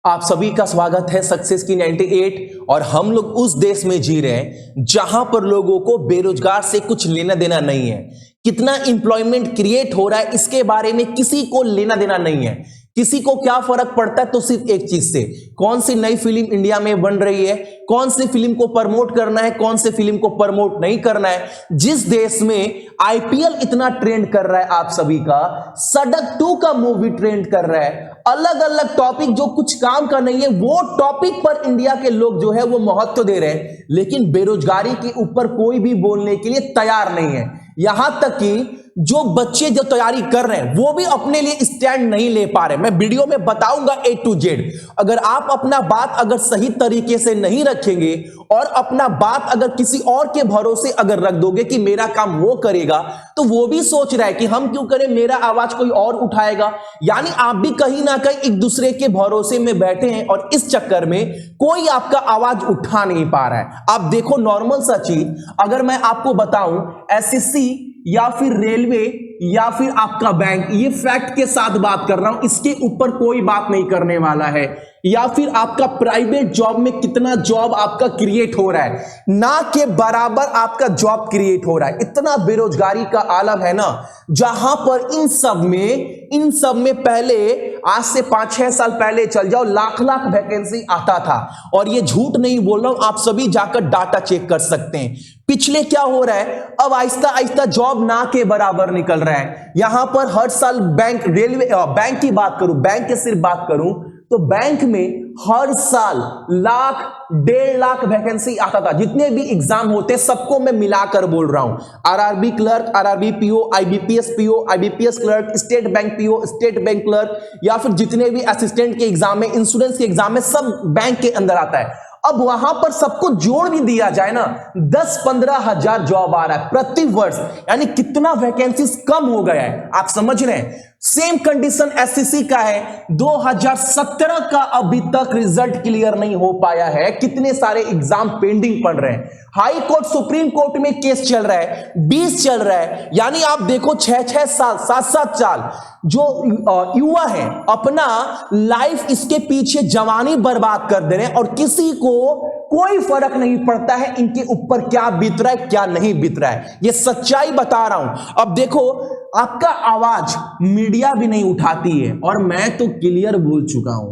आप सभी का स्वागत है सक्सेस की 98। और हम लोग उस देश में जी रहे हैं जहां पर लोगों को बेरोजगार से कुछ लेना देना नहीं है। कितना एम्प्लॉयमेंट क्रिएट हो रहा है इसके बारे में किसी को लेना देना नहीं है। किसी को क्या फर्क पड़ता है तो सिर्फ एक चीज से, कौन सी नई फिल्म इंडिया में बन रही है, कौन सी फिल्म को प्रमोट करना है, कौन सी फिल्म को प्रमोट नहीं करना है। जिस देश में आईपीएल इतना ट्रेंड कर रहा है, आप सभी का सड़क 2 का मूवी ट्रेंड कर रहा है, अलग अलग टॉपिक जो कुछ काम का नहीं है वो टॉपिक पर इंडिया के लोग जो है वो महत्व दे रहे हैं, लेकिन बेरोजगारी के ऊपर कोई भी बोलने के लिए तैयार नहीं है। यहां तक कि जो बच्चे जो तैयारी कर रहे हैं वो भी अपने लिए स्टैंड नहीं ले पा रहे। मैं वीडियो में बताऊंगा A to Z। अगर आप अपना बात अगर सही तरीके से नहीं रखेंगे और अपना बात अगर किसी और के भरोसे अगर रख दोगे कि मेरा काम वो करेगा, तो वो भी सोच रहा है कि हम क्यों करें, मेरा आवाज कोई और उठाएगा। यानी आप भी कहीं ना कहीं एक दूसरे के भरोसे में बैठे हैं और इस चक्कर में कोई आपका आवाज उठा नहीं पा रहा है। आप देखो नॉर्मल सा चीज, अगर मैं आपको बताऊं एसएससी या फिर रेलवे या फिर आपका बैंक, ये फैक्ट के साथ बात कर रहा हूं, इसके ऊपर कोई बात नहीं करने वाला है। या फिर आपका प्राइवेट जॉब में कितना जॉब आपका क्रिएट हो रहा है, ना के बराबर आपका जॉब क्रिएट हो रहा है। इतना बेरोजगारी का आलम है ना, जहां पर इन सब में पहले आज से 5-6 साल पहले चल जाओ, लाख लाख वैकेंसी आता था। और ये झूठ नहीं बोल रहा हूं, आप सभी जाकर डाटा चेक कर सकते हैं। पिछले क्या हो रहा है, अब आहिस्ता आहिस्ता जॉब ना के बराबर निकल रहा है। यहां पर हर साल बैंक, रेलवे बैंक की बात करूं, बैंक की सिर्फ बात करूं तो बैंक में हर साल 1.5 लाख वैकेंसी आता था। जितने भी एग्जाम होते सबको मैं मिलाकर बोल रहा हूं, RRB clerk, RRB PO, IBPS PO, IBPS clerk, state bank PO, state bank clerk, या फिर जितने भी असिस्टेंट के एग्जाम है, इंश्योरेंस के एग्जाम है, सब बैंक के अंदर आता है। अब वहां पर सबको जोड़ भी दिया जाए ना, 10-15 हजार जॉब आ रहा है प्रति वर्ष। यानी कितना वैकेंसी कम हो गया है, आप समझ रहे हैं। सेम कंडीशन एसएससी का है, 2017 का अभी तक रिजल्ट क्लियर नहीं हो पाया है, कितने सारे एग्जाम पेंडिंग पड़ रहे हैं। हाई कोर्ट, सुप्रीम कोर्ट में केस चल रहा है, 20 चल रहा है। यानी आप देखो 6-6 साल, 7-7 साल जो युवा है अपना लाइफ इसके पीछे जवानी बर्बाद कर दे रहे हैं, और किसी को कोई फर्क नहीं पड़ता है इनके ऊपर क्या बीत रहा है क्या नहीं बीत रहा है। ये सच्चाई बता रहा हूं। अब देखो आपका आवाज मीडिया भी नहीं उठाती है, और मैं तो क्लियर बोल चुका हूं,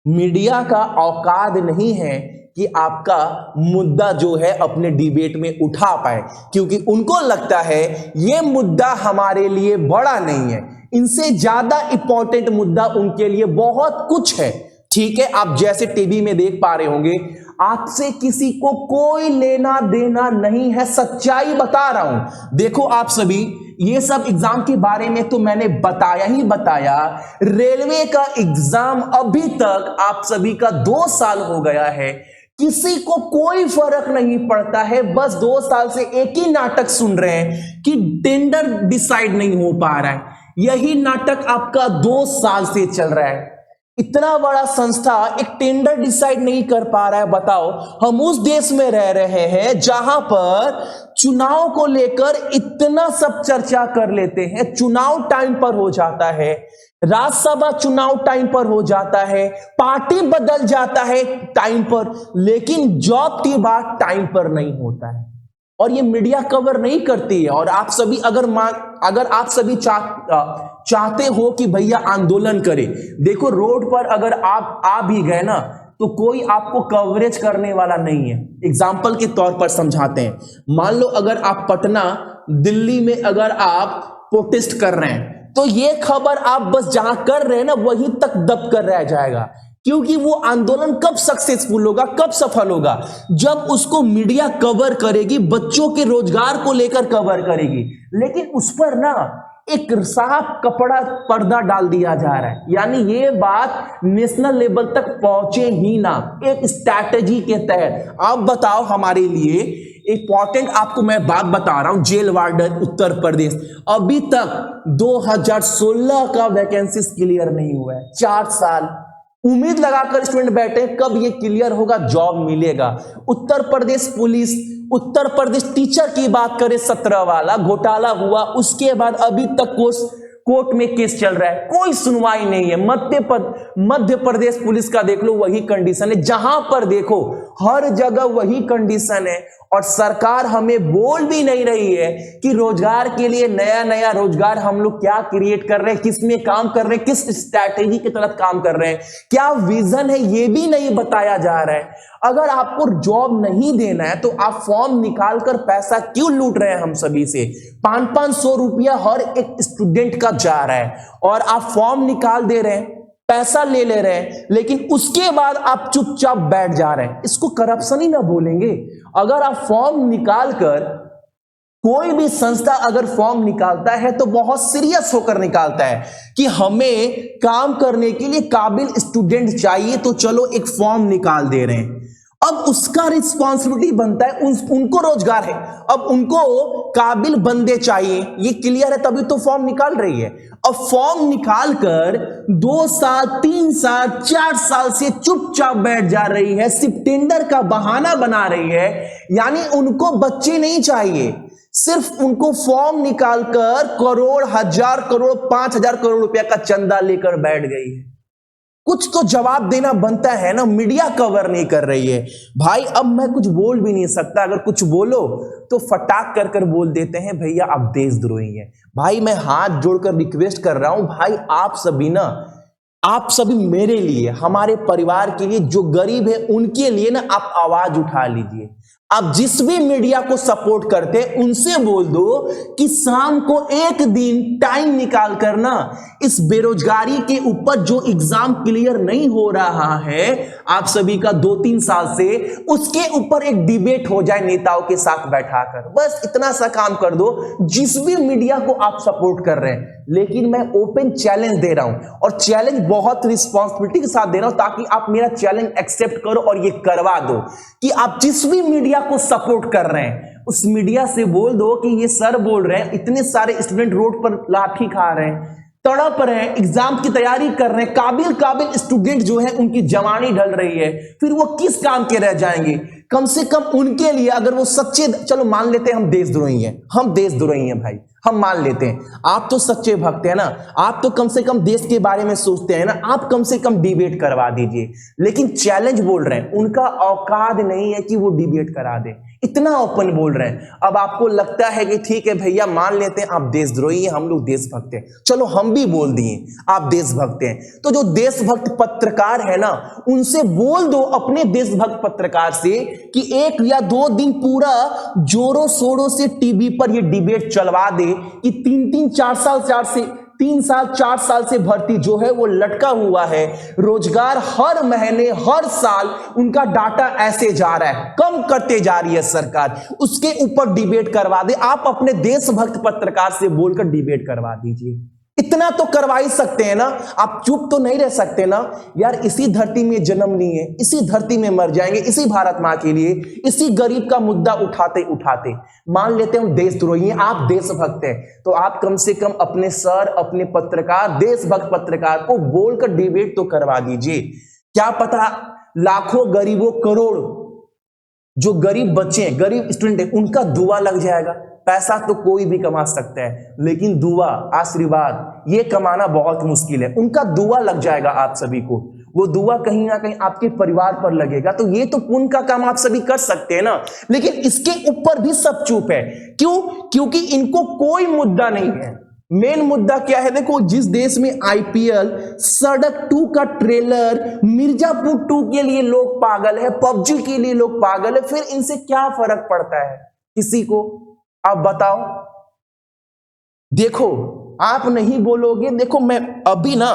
मीडिया का औकात नहीं है कि आपका मुद्दा जो है अपने डिबेट में उठा पाए, क्योंकि उनको लगता है ये मुद्दा हमारे लिए बड़ा नहीं है, इनसे ज्यादा इंपॉर्टेंट मुद्दा उनके लिए बहुत कुछ है। ठीक है, आप जैसे टीवी में देख पा रहे होंगे, आपसे किसी को कोई लेना देना नहीं है, सच्चाई बता रहा हूं। देखो आप सभी, ये सब एग्जाम के बारे में तो मैंने बताया ही बताया। रेलवे का एग्जाम अभी तक आप सभी का 2 साल हो गया है, किसी को कोई फर्क नहीं पड़ता है। बस 2 साल से एक ही नाटक सुन रहे हैं कि टेंडर डिसाइड नहीं हो पा रहा है। यही नाटक आपका 2 साल से चल रहा है। इतना बड़ा संस्था एक टेंडर डिसाइड नहीं कर पा रहा है। बताओ, हम उस देश में रह रहे हैं जहां पर चुनाव को लेकर इतना सब चर्चा कर लेते हैं, चुनाव टाइम पर हो जाता है, राज्यसभा चुनाव टाइम पर हो जाता है, पार्टी बदल जाता है टाइम पर, लेकिन जॉब की बात टाइम पर नहीं होता है, और ये मीडिया कवर नहीं करती है। और आप सभी अगर आप सभी चाहते हो कि भैया आंदोलन करें, देखो रोड पर अगर आप आ भी गए ना तो कोई आपको कवरेज करने वाला नहीं है। एग्जाम्पल के तौर पर समझाते हैं, मान लो अगर आप पटना, दिल्ली में अगर आप प्रोटेस्ट कर रहे हैं, तो ये खबर आप बस जहां कर रहे हैं ना वहीं तक दब कर रह जाएगा, क्योंकि वो आंदोलन कब सक्सेसफुल होगा, कब सफल होगा, जब उसको मीडिया कवर करेगी, बच्चों के रोजगार को लेकर कवर करेगी। लेकिन उस पर ना एक साफ कपड़ा पर्दा डाल दिया जा रहा है, यानी ये बात नेशनल लेवल तक पहुंचे ही ना, एक स्ट्रैटेजी के तहत। आप बताओ, हमारे लिए इंपॉर्टेंट आपको मैं बात बता रहा हूं, जेल वार्डन उत्तर प्रदेश, अभी तक 2016 का वैकेंसी क्लियर नहीं हुआ है। 4 साल उम्मीद लगाकर स्टूडेंट बैठे, कब ये क्लियर होगा, जॉब मिलेगा। उत्तर प्रदेश पुलिस, उत्तर प्रदेश टीचर की बात करें, 17 वाला घोटाला हुआ, उसके बाद अभी तक कोर्ट में केस चल रहा है, कोई सुनवाई नहीं है। मध्य प्रदेश पुलिस का देख लो वही कंडीशन है, जहां पर देखो हर जगह वही कंडीशन है। और सरकार हमें बोल भी नहीं रही है कि रोजगार के लिए नया नया रोजगार हम लोग क्या क्रिएट कर रहे हैं, किस में काम कर रहे हैं, किस स्ट्रैटेजी के तहत काम कर रहे हैं, क्या विजन है, ये भी नहीं बताया जा रहा है। अगर आपको जॉब नहीं देना है तो आप फॉर्म निकाल कर पैसा क्यों लूट रहे हैं हम सभी से? 500 रुपया हर एक स्टूडेंट का जा रहा है और आप फॉर्म निकाल दे रहे हैं, पैसा ले रहे हैं, लेकिन उसके बाद आप चुपचाप बैठ जा रहे हैं। इसको करप्शन ही ना बोलेंगे? अगर आप फॉर्म निकाल कर, कोई भी संस्था अगर फॉर्म निकालता है तो बहुत सीरियस होकर निकालता है कि हमें काम करने के लिए काबिल स्टूडेंट चाहिए, तो चलो एक फॉर्म निकाल दे रहे हैं। अब उसका रिस्पॉन्सिबिलिटी बनता है, उनको रोजगार है, अब उनको काबिल बंदे चाहिए, ये क्लियर है, तभी तो फॉर्म निकाल रही है। अब फॉर्म निकाल कर 2 साल 3 साल 4 साल से चुपचाप बैठ जा रही है, सिर्फ टेंडर का बहाना बना रही है। यानी उनको बच्चे नहीं चाहिए, सिर्फ उनको फॉर्म निकालकर करोड़, 1000 करोड़, 5000 करोड़ रुपया का चंदा लेकर बैठ गई है। कुछ तो जवाब देना बनता है ना, मीडिया कवर नहीं कर रही है भाई। अब मैं कुछ बोल भी नहीं सकता, अगर कुछ बोलो तो फटाक कर कर बोल देते हैं भैया आप देशद्रोही हैं। भाई मैं हाथ जोड़कर रिक्वेस्ट कर रहा हूं भाई, आप सभी मेरे लिए, हमारे परिवार के लिए, जो गरीब है उनके लिए ना आप आवाज उठा लीजिए। आप जिस भी मीडिया को सपोर्ट करते हैं उनसे बोल दो कि शाम को एक दिन टाइम निकाल कर ना इस बेरोजगारी के ऊपर जो एग्जाम क्लियर नहीं हो रहा है आप सभी का 2-3 साल से, उसके ऊपर एक डिबेट हो जाए नेताओं के साथ बैठाकर। बस इतना सा काम कर दो, जिस भी मीडिया को आप सपोर्ट कर रहे हैं। लेकिन मैं ओपन चैलेंज दे रहा हूं, और चैलेंज बहुत रिस्पॉन्सिबिलिटी के साथ दे रहा हूं, ताकि आप मेरा चैलेंज एक्सेप्ट करो और ये करवा दो कि आप जिस भी मीडिया को सपोर्ट कर रहे हैं उस मीडिया से बोल दो कि ये सर बोल रहे हैं, इतने सारे स्टूडेंट रोड पर लाठी खा रहे हैं, तड़प रहे हैं, एग्जाम की तैयारी कर रहे हैं, काबिल स्टूडेंट जो है उनकी जवानी ढल रही है, फिर वो किस काम के रह जाएंगे? कम से कम उनके लिए अगर वो सच्चे, चलो मान लेते हैं हम देशद्रोही हैं, हम देशद्रोही हैं भाई, हम मान लेते हैं, आप तो सच्चे भक्त हैं ना, आप तो कम से कम देश के बारे में सोचते हैं ना, आप कम से कम डिबेट करवा दीजिए। लेकिन चैलेंज बोल रहे हैं, उनका औकात नहीं है कि वो डिबेट करा दे, इतना ओपन बोल रहे हैं। अब आपको लगता है कि ठीक है भैया मान लेते हैं आप देशद्रोही हैं, हम लोग देशभक्त हैं, चलो हम भी बोल दिए आप देशभक्त हैं, तो जो देशभक्त पत्रकार है ना उनसे बोल दो, अपने देशभक्त पत्रकार से, कि 1 या 2 दिन पूरा जोरों शोरों से टीवी पर ये डिबेट चलवा दे कि 3 साल 4 साल से भर्ती जो है वो लटका हुआ है, रोजगार हर महीने हर साल उनका डाटा ऐसे जा रहा है, कम करते जा रही है सरकार, उसके ऊपर डिबेट करवा दे। आप अपने देशभक्त पत्रकार से बोलकर डिबेट करवा दीजिए, इतना तो करवा ही सकते हैं ना, आप चुप तो नहीं रह सकते ना यार। इसी धरती में जन्म लिए, इसी धरती में मर जाएंगे, इसी भारत मां के लिए, इसी गरीब का मुद्दा उठाते उठाते मान लेते हैं हम देशद्रोही हैं, आप देशभक्त हैं, तो आप कम से कम अपने सर, अपने पत्रकार, देशभक्त पत्रकार को बोलकर डिबेट तो करवा दीजिए। क्या पता लाखों गरीबों, करोड़ जो गरीब बच्चे हैं, गरीब स्टूडेंट हैं, उनका दुआ लग जाएगा। पैसा तो कोई भी कमा सकता है, लेकिन दुआ, आशीर्वाद, ये कमाना बहुत मुश्किल है। उनका दुआ लग जाएगा आप सभी को, वो दुआ कहीं ना कहीं आपके परिवार पर लगेगा, तो ये तो पुण्य का काम आप सभी कर सकते हैं ना। लेकिन इसके ऊपर भी सब चुप है, क्यों? क्योंकि इनको कोई मुद्दा नहीं है। मेन मुद्दा क्या है? देखो, जिस देश में आईपीएल, सड़क 2 का ट्रेलर, मिर्जापुर 2 के लिए लोग पागल है, पबजी के लिए लोग पागल है, फिर इनसे क्या फर्क पड़ता है किसी को? आप बताओ। देखो, आप नहीं बोलोगे। देखो, मैं अभी ना,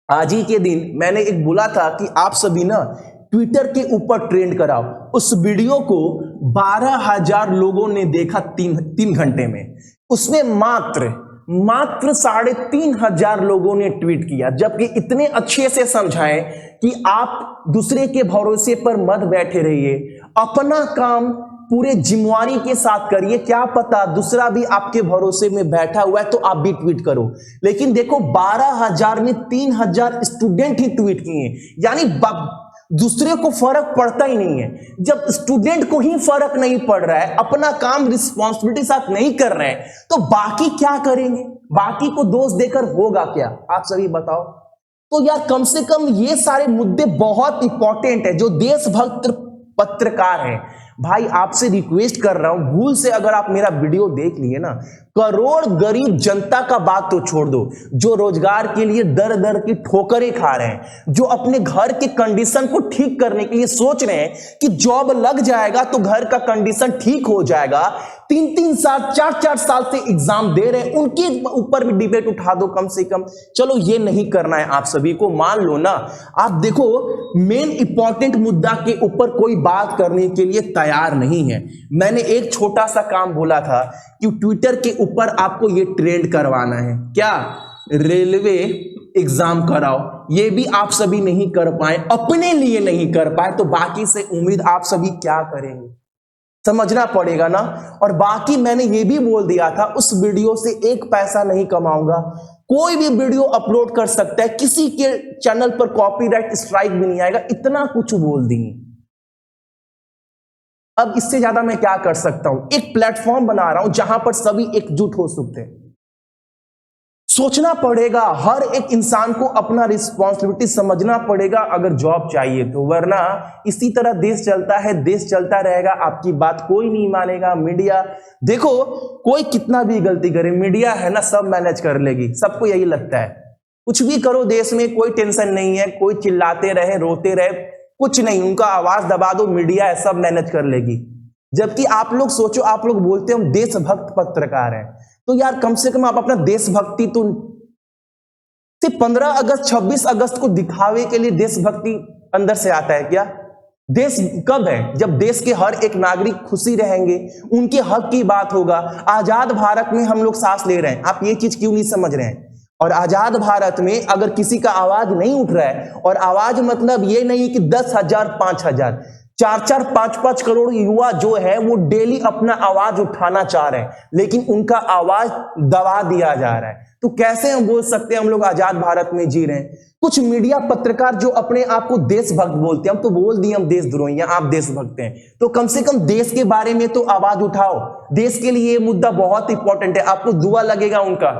आज ही के दिन मैंने एक बोला था कि आप सभी ना ट्विटर के ऊपर ट्रेंड कराओ। उस वीडियो को 12,000 लोगों ने देखा 3 घंटे में। उसमें मात्र 3,500 लोगों ने ट्वीट किया, जबकि इतने अच्छे से समझाएं कि आप दूसरे के भरोसे पर मत बैठे रहिए, अपना काम पूरे जिम्मेवारी के साथ करिए। क्या पता दूसरा भी आपके भरोसे में बैठा हुआ है तो आप भी ट्वीट करो। लेकिन देखो, 12,000 में 3,000 स्टूडेंट ही ट्वीट किए, यानी दूसरे को फर्क पड़ता ही नहीं है। जब स्टूडेंट को ही फर्क नहीं पड़ रहा है, अपना काम रिस्पॉन्सिबिलिटी साथ नहीं कर रहे हैं, तो बाकी क्या करेंगे? बाकी को दोष देकर होगा क्या? आप सभी बताओ। तो यार कम से कम ये सारे मुद्दे बहुत इंपॉर्टेंट है। जो देशभक्त पत्रकार हैं, भाई आपसे रिक्वेस्ट कर रहा हूं, भूल से अगर आप मेरा वीडियो देख लिए ना, करोड़ गरीब जनता का बात तो छोड़ दो, जो रोजगार के लिए दर दर की ठोकरें खा रहे हैं, जो अपने घर के कंडीशन को ठीक करने के लिए सोच रहे हैं कि जॉब लग जाएगा तो घर का कंडीशन ठीक हो जाएगा, 3-3 साल 4-4 साल से एग्जाम दे रहे हैं, उनके ऊपर भी डिबेट उठा दो कम से कम। चलो ये नहीं करना है आप सभी को, मान लो ना। आप देखो, मेन इंपॉर्टेंट मुद्दा के ऊपर कोई बात करने के लिए तैयार नहीं है। मैंने एक छोटा सा काम बोला था कि ट्विटर के ऊपर आपको ये ट्रेंड करवाना है, क्या? रेलवे एग्जाम कराओ। ये भी आप सभी नहीं कर पाए, अपने लिए नहीं कर पाए, तो बाकी से उम्मीद आप सभी क्या करेंगे? समझना पड़ेगा ना। और बाकी मैंने ये भी बोल दिया था, उस वीडियो से 1 पैसा नहीं कमाऊंगा। कोई भी वीडियो अपलोड कर सकता है, किसी के चैनल पर कॉपीराइट स्ट्राइक भी नहीं आएगा, इतना कुछ बोल दिए। अब इससे ज्यादा मैं क्या कर सकता हूं? एक प्लेटफॉर्म बना रहा हूं जहां पर सभी एकजुट हो सकते हैं। सोचना पड़ेगा, हर एक इंसान को अपना रिस्पॉन्सिबिलिटी समझना पड़ेगा अगर जॉब चाहिए तो, वरना इसी तरह देश चलता है, देश चलता रहेगा, आपकी बात कोई नहीं मानेगा। मीडिया देखो, कोई कितना भी गलती करे, मीडिया है ना, सब मैनेज कर लेगी, सबको यही लगता है। कुछ भी करो देश में, कोई टेंशन नहीं है, कोई चिल्लाते रहे, रोते रहे, कुछ नहीं, उनका आवाज दबा दो, मीडिया है, सब मैनेज कर लेगी। जबकि आप लोग सोचो, आप लोग बोलते हो हम देशभक्त पत्रकार हैं, तो यार कम से कम आप अपना देशभक्ति तो सिर्फ 15 अगस्त 26 अगस्त को दिखावे के लिए देशभक्ति अंदर से आता है क्या? देश कब है? जब देश के हर एक नागरिक खुशी रहेंगे, उनके हक की बात होगा। आजाद भारत में हम लोग सांस ले रहे हैं, आप ये चीज क्यों नहीं समझ रहे हैं? और आजाद भारत में अगर किसी का आवाज नहीं उठ रहा है, और आवाज मतलब ये नहीं कि 10,000 5,000, 4-4 5-5 करोड़ युवा जो है वो डेली अपना आवाज उठाना चाह रहे हैं, लेकिन उनका आवाज दबा दिया जा रहा है। तो कैसे हम बोल सकते हैं हम लोग आजाद भारत में जी रहे हैं? कुछ मीडिया पत्रकार जो अपने आप को देशभक्त बोलते हैं, हम तो बोल दिए हम देशद्रोही हैं, आप देशभक्त हैं, तो कम से कम देश के बारे में तो आवाज उठाओ। देश के लिए ये मुद्दा बहुत इंपॉर्टेंट है, आपको दुआ लगेगा उनका।